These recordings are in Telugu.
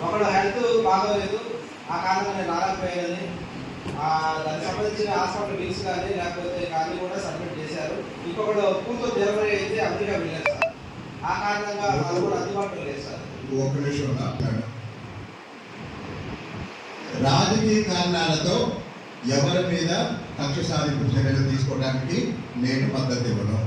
ఒకడు హెల్త్ బాగోలేదు, ఆ కారణంగా నేను రాలేకపోయానని దానికి సంబంధించిన హాస్పిటల్ బిల్స్ కానీ లేకపోతే కానీ కూడా సబ్మిట్ చేశారు. ఇంకొకడు కూతురు డెలివరీ అయితే అమెరికా వెళ్ళారు సార్, ఆ కారణంగా అది కూడా అందుబాటులో లేదు సార్. ఒక నిమిషం, రాజకీయ కారణాలతో ఎవరి మీద కక్ష సాధింపు చర్యలు తీసుకోవడానికి నేను మద్దతు ఇవ్వను.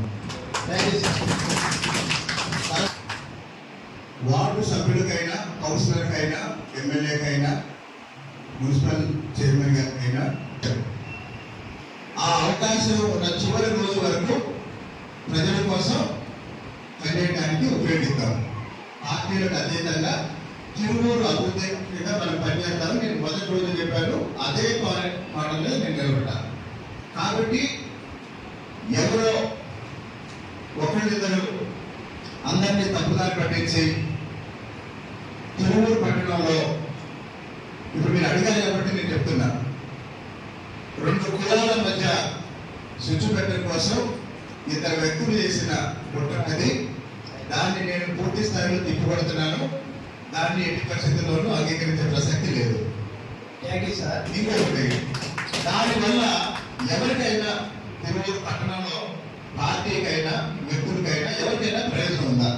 వార్డు సభ్యులకైనా, కౌన్సిలర్కైనా, ఎమ్మెల్యేకైనా, మున్సిపల్ చైర్మన్ గారికైనా ఆ అవకాశం ఉన్న చివరి రోజు వరకు ప్రజల కోసం పనిచేయడానికి ఉపయోగిస్తాం. పార్టీలకు అతీతంగా తిరుమూరు అభివృద్ధిగా మనం పనిచేస్తాము. నేను మొదటి రోజు చెప్పాను, అదే మోడల్ మీద నేను నిలబడ్డాను. కాబట్టి ఎవరో ఒకరిద్దరు అందరినీ తప్పుదారి పట్టించి తిరుమూరు పట్టణంలో ఇప్పుడు మీరు అడిగారు కాబట్టి నేను చెప్తున్నా, 2 కులాల మధ్య స్విచ్ పెట్టడం కోసం 2 వ్యక్తులు చేసిన కుట్రది. దాన్ని నేను పూర్తి స్థాయిలో తిప్పికొడుతున్నాను. దాన్ని ఎట్టి పరిస్థితుల్లోనూ అంగీకరించే ప్రసక్తి లేదు. ఇంకొకటి, దానివల్ల ఎవరికైనా తిరుమూరు పట్టణంలో పార్టీకైనా, వ్యక్తులకైనా, ఎవరికైనా ప్రయోజనం ఉందా?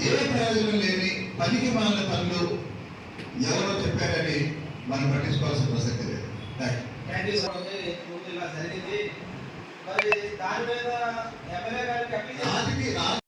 ఏ ప్రయోజనం లేని పనికి మాలిన పనులు ఎవరో చెప్పారని మనం పట్టించుకోవాల్సిన ప్రసక్తి లేదు. జరిగింది మరి దాని మీద ఎమ్మెల్యే గారికి